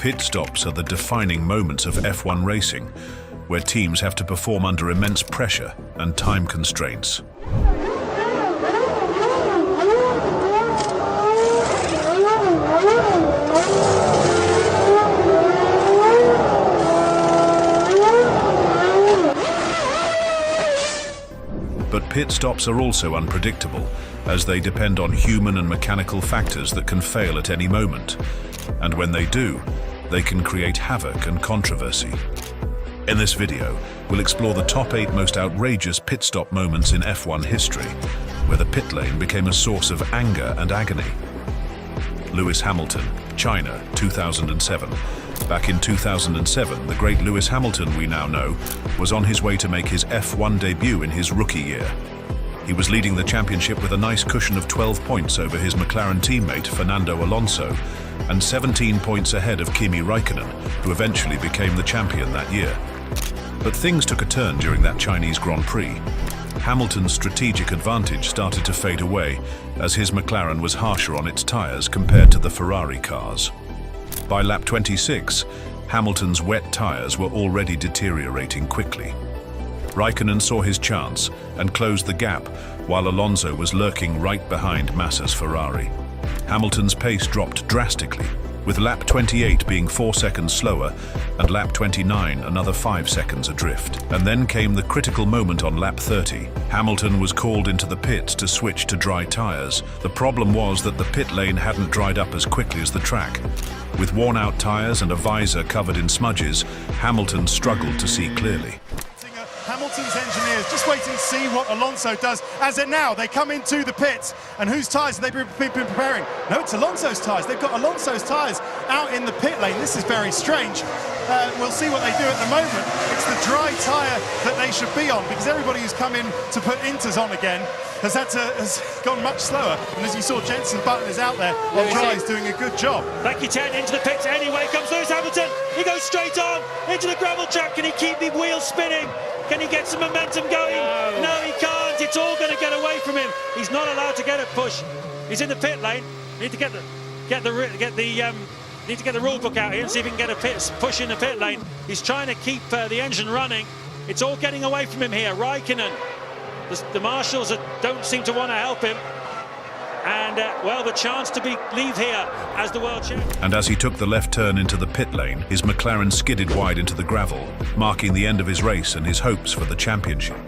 Pit stops are the defining moments of F1 racing, where teams have to perform under immense pressure and time constraints. But pit stops are also unpredictable, as they depend on human and mechanical factors that can fail at any moment. And when they do, they can create havoc and controversy. In this video, we'll explore the top 8 most outrageous pit stop moments in F1 history, where the pit lane became a source of anger and agony. Lewis Hamilton, China, 2007. Back in 2007, the great Lewis Hamilton we now know was on his way to make his F1 debut in his rookie year. He was leading the championship with a nice cushion of 12 points over his McLaren teammate Fernando Alonso and 17 points ahead of Kimi Raikkonen, who eventually became the champion that year. But things took a turn during that Chinese Grand Prix. Hamilton's strategic advantage started to fade away as his McLaren was harsher on its tyres compared to the Ferrari cars. By lap 26, Hamilton's wet tyres were already deteriorating quickly. Raikkonen saw his chance and closed the gap, while Alonso was lurking right behind Massa's Ferrari. Hamilton's pace dropped drastically, with lap 28 being 4 seconds slower and lap 29 another 5 seconds adrift. And then came the critical moment on lap 30. Hamilton was called into the pits to switch to dry tyres. The problem was that the pit lane hadn't dried up as quickly as the track. With worn-out tyres and a visor covered in smudges, Hamilton struggled to see clearly. Hamilton's engineers just waiting to see what Alonso does. As it now, they come into the pits, and whose tyres have they been preparing? No, it's Alonso's tyres. They've got Alonso's tyres out in the pit lane. This is very strange. We'll see what they do at the moment. It's the dry tyre that they should be on, because everybody who's come in to put Inters on again has gone much slower. And as you saw, Jenson Button is out there on dry, is doing a good job. Thank you, Ted. Into the pits anyway comes Lewis Hamilton. He goes straight on into the gravel trap. Can he keep the wheels spinning? Can he get some momentum going? No, he can't. It's all going to get away from him. He's not allowed to get a push. He's in the pit lane. Need to get the rule book out here and see if he can get a push in the pit lane. He's trying to keep the engine running. It's all getting away from him here. Raikkonen, the marshals don't seem to want to help him. And, well, the chance to leave here as the world champion. And as he took the left turn into the pit lane, his McLaren skidded wide into the gravel, marking the end of his race and his hopes for the championship.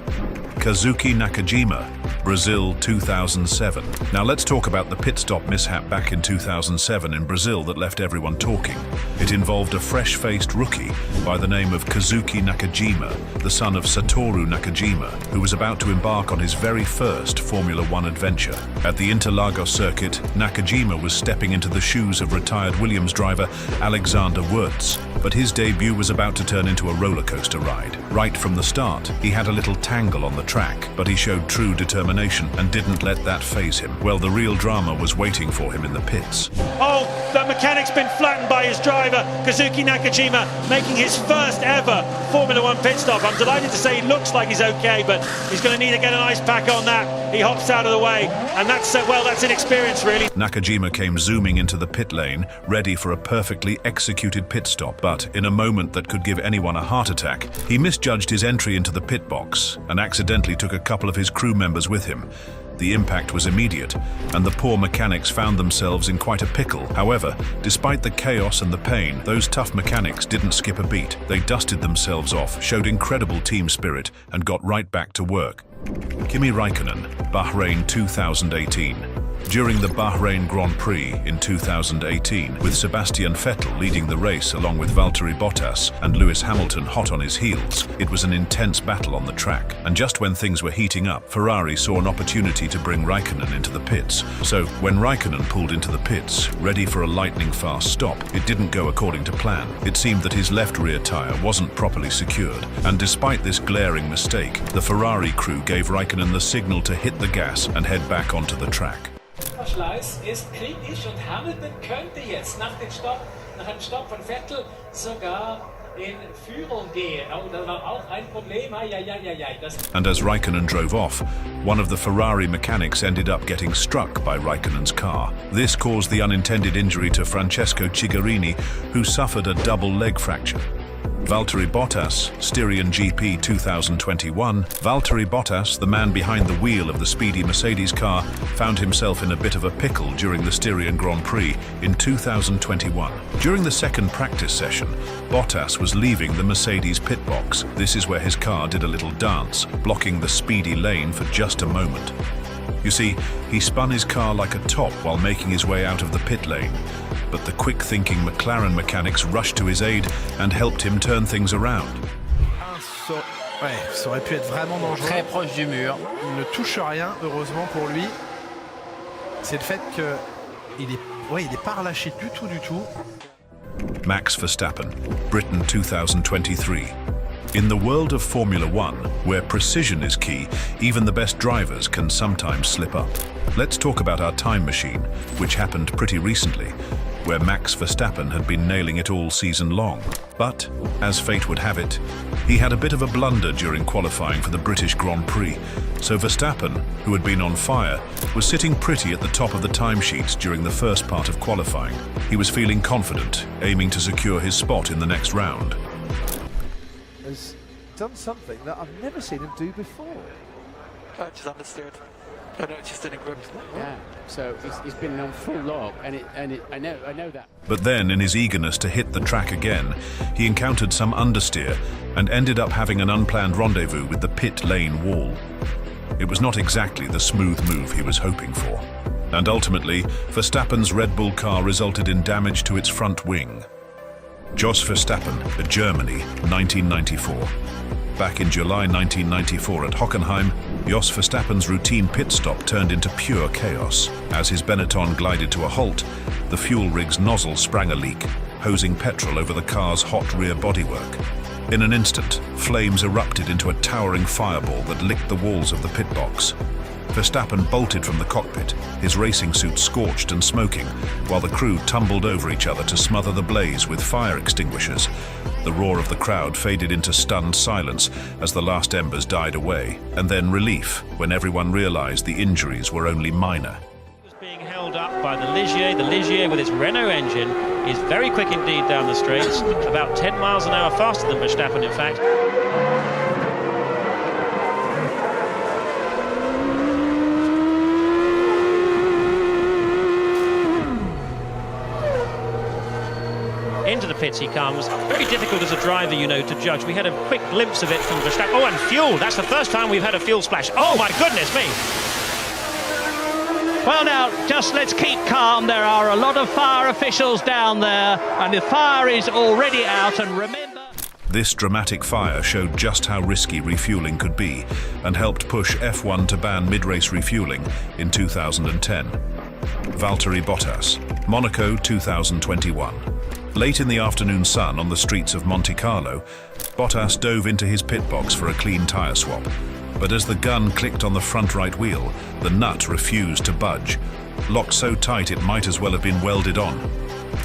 Kazuki Nakajima, Brazil 2007. Now let's talk about the pit stop mishap back in 2007 in Brazil that left everyone talking. It involved a fresh-faced rookie by the name of Kazuki Nakajima, the son of Satoru Nakajima, who was about to embark on his very first Formula One adventure. At the Interlagos circuit, Nakajima was stepping into the shoes of retired Williams driver Alexander Wurz, but his debut was about to turn into a roller coaster ride. Right from the start, he had a little tangle on the track, but he showed true determination and didn't let that faze him. Well, the real drama was waiting for him in the pits. Oh, the mechanic's been flattened by his driver, Kazuki Nakajima, making his first ever Formula One pit stop. I'm delighted to say he looks like he's okay, but he's going to need to get an ice pack on that. He hops out of the way, and that's inexperience, really. Nakajima came zooming into the pit lane, ready for a perfectly executed pit stop, but in a moment that could give anyone a heart attack, he misjudged his entry into the pit box and accidentally took a couple of his crew members with him. The impact was immediate, and the poor mechanics found themselves in quite a pickle. However, despite the chaos and the pain, those tough mechanics didn't skip a beat. They dusted themselves off, showed incredible team spirit, and got right back to work. Kimi Raikkonen, Bahrain 2018. During the Bahrain Grand Prix in 2018, with Sebastian Vettel leading the race along with Valtteri Bottas and Lewis Hamilton hot on his heels, it was an intense battle on the track. And just when things were heating up, Ferrari saw an opportunity to bring Raikkonen into the pits. So when Raikkonen pulled into the pits, ready for a lightning-fast stop, it didn't go according to plan. It seemed that his left rear tyre wasn't properly secured, and despite this glaring mistake, the Ferrari crew gave Raikkonen the signal to hit the gas and head back onto the track. Verschleiß ist kritisch und Hamilton könnte jetzt nach dem Stopp von Vettel sogar And as Raikkonen drove off, one of the Ferrari mechanics ended up getting struck by Raikkonen's car. This caused the unintended injury to Francesco Cigarini, who suffered a double leg fracture. Valtteri Bottas, Styrian GP 2021. Valtteri Bottas, the man behind the wheel of the speedy Mercedes car, found himself in a bit of a pickle during the Styrian Grand Prix in 2021. During the second practice session, Bottas was leaving the Mercedes pit box. This is where his car did a little dance, blocking the speedy lane for just a moment. You see, he spun his car like a top while making his way out of the pit lane. But the quick-thinking McLaren mechanics rushed to his aid and helped him turn things around. Ouais, ça aurait pu être vraiment dangereux. Très proche du mur. Il ne touche rien, heureusement pour lui. C'est le fait qu'il est pas relâché du tout. Max Verstappen, Britain 2023. In the world of Formula One, where precision is key, even the best drivers can sometimes slip up. Let's talk about our time machine, which happened pretty recently, where Max Verstappen had been nailing it all season long. But, as fate would have it, he had a bit of a blunder during qualifying for the British Grand Prix, so Verstappen, who had been on fire, was sitting pretty at the top of the timesheet during the first part of qualifying. He was feeling confident, aiming to secure his spot in the next round. Has done something that I've never seen him do before. I just understood. I know it's just an grip. Yeah, so he's been on full log, and I know that. But then, in his eagerness to hit the track again, he encountered some understeer and ended up having an unplanned rendezvous with the pit lane wall. It was not exactly the smooth move he was hoping for. And ultimately, Verstappen's Red Bull car resulted in damage to its front wing. Jos Verstappen, Germany, 1994. Back in July 1994 at Hockenheim, Jos Verstappen's routine pit stop turned into pure chaos. As his Benetton glided to a halt, the fuel rig's nozzle sprang a leak, hosing petrol over the car's hot rear bodywork. In an instant, flames erupted into a towering fireball that licked the walls of the pit box. Verstappen bolted from the cockpit, his racing suit scorched and smoking, while the crew tumbled over each other to smother the blaze with fire extinguishers. The roar of the crowd faded into stunned silence as the last embers died away, and then relief when everyone realized the injuries were only minor. Being held up by the Ligier with its Renault engine is very quick indeed down the straights, about 10 miles an hour faster than Verstappen in fact. Into the pits he comes. Very difficult as a driver, you know, to judge. We had a quick glimpse of it from Verstappen. Oh, and fuel. That's the first time we've had a fuel splash. Oh, my goodness me. Well, now, just let's keep calm. There are a lot of fire officials down there, and the fire is already out. And remember... This dramatic fire showed just how risky refueling could be and helped push F1 to ban mid-race refueling in 2010. Valtteri Bottas, Monaco 2021. Late in the afternoon sun on the streets of Monte Carlo, Bottas dove into his pit box for a clean tyre swap. But as the gun clicked on the front right wheel, the nut refused to budge. Locked so tight it might as well have been welded on.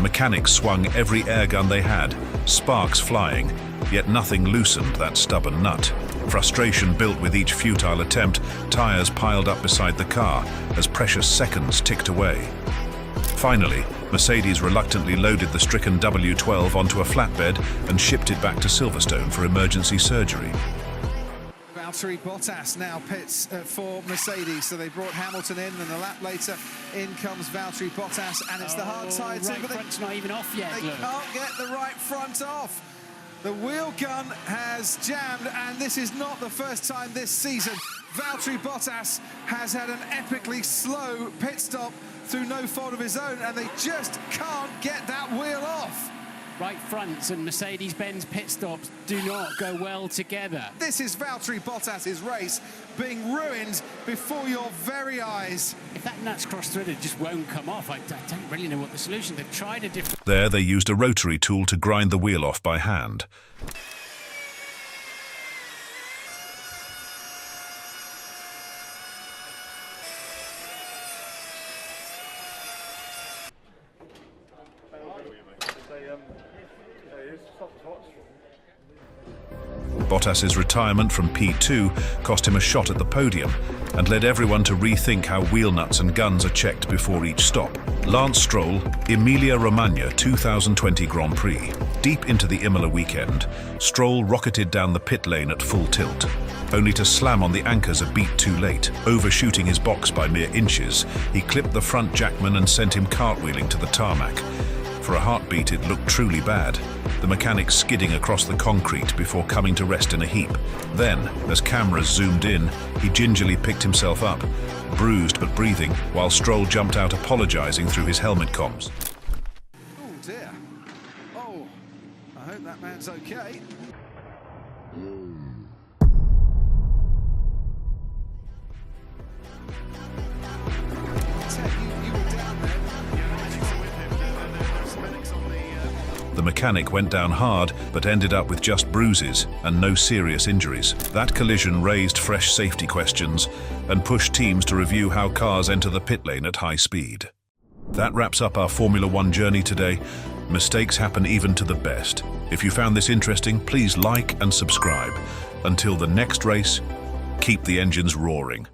Mechanics swung every air gun they had, sparks flying, yet nothing loosened that stubborn nut. Frustration built with each futile attempt, tyres piled up beside the car as precious seconds ticked away. Finally, Mercedes reluctantly loaded the stricken W12 onto a flatbed and shipped it back to Silverstone for emergency surgery. Valtteri Bottas now pits for Mercedes, so they brought Hamilton in, and a lap later in comes Valtteri Bottas, and it's the hard side. Right front's not even off yet. They can't get the right front off. The wheel gun has jammed, and this is not the first time this season. Valtteri Bottas has had an epically slow pit stop through no fault of his own, and they just can't get that wheel off. Right fronts and Mercedes-Benz pit stops do not go well together. This is Valtteri Bottas's race being ruined before your very eyes. If that nut's cross-threaded, it just won't come off. I don't really know what the solution. They've tried a different... There they used a rotary tool to grind the wheel off by hand. Bottas's retirement from P2 cost him a shot at the podium and led everyone to rethink how wheel nuts and guns are checked before each stop. Lance Stroll, Emilia-Romagna 2020 Grand Prix. Deep into the Imola weekend, Stroll rocketed down the pit lane at full tilt, only to slam on the anchors a beat too late. Overshooting his box by mere inches, he clipped the front jackman and sent him cartwheeling to the tarmac. For a heartbeat, it looked truly bad, the mechanic skidding across the concrete before coming to rest in a heap. Then, as cameras zoomed in, he gingerly picked himself up, bruised but breathing, while Stroll jumped out apologizing through his helmet comms. Oh dear. Oh, I hope that man's okay. Ted, you were down there. The mechanic went down hard, but ended up with just bruises and no serious injuries. That collision raised fresh safety questions and pushed teams to review how cars enter the pit lane at high speed. That wraps up our Formula One journey today. Mistakes happen even to the best. If you found this interesting, please like and subscribe. Until the next race, keep the engines roaring.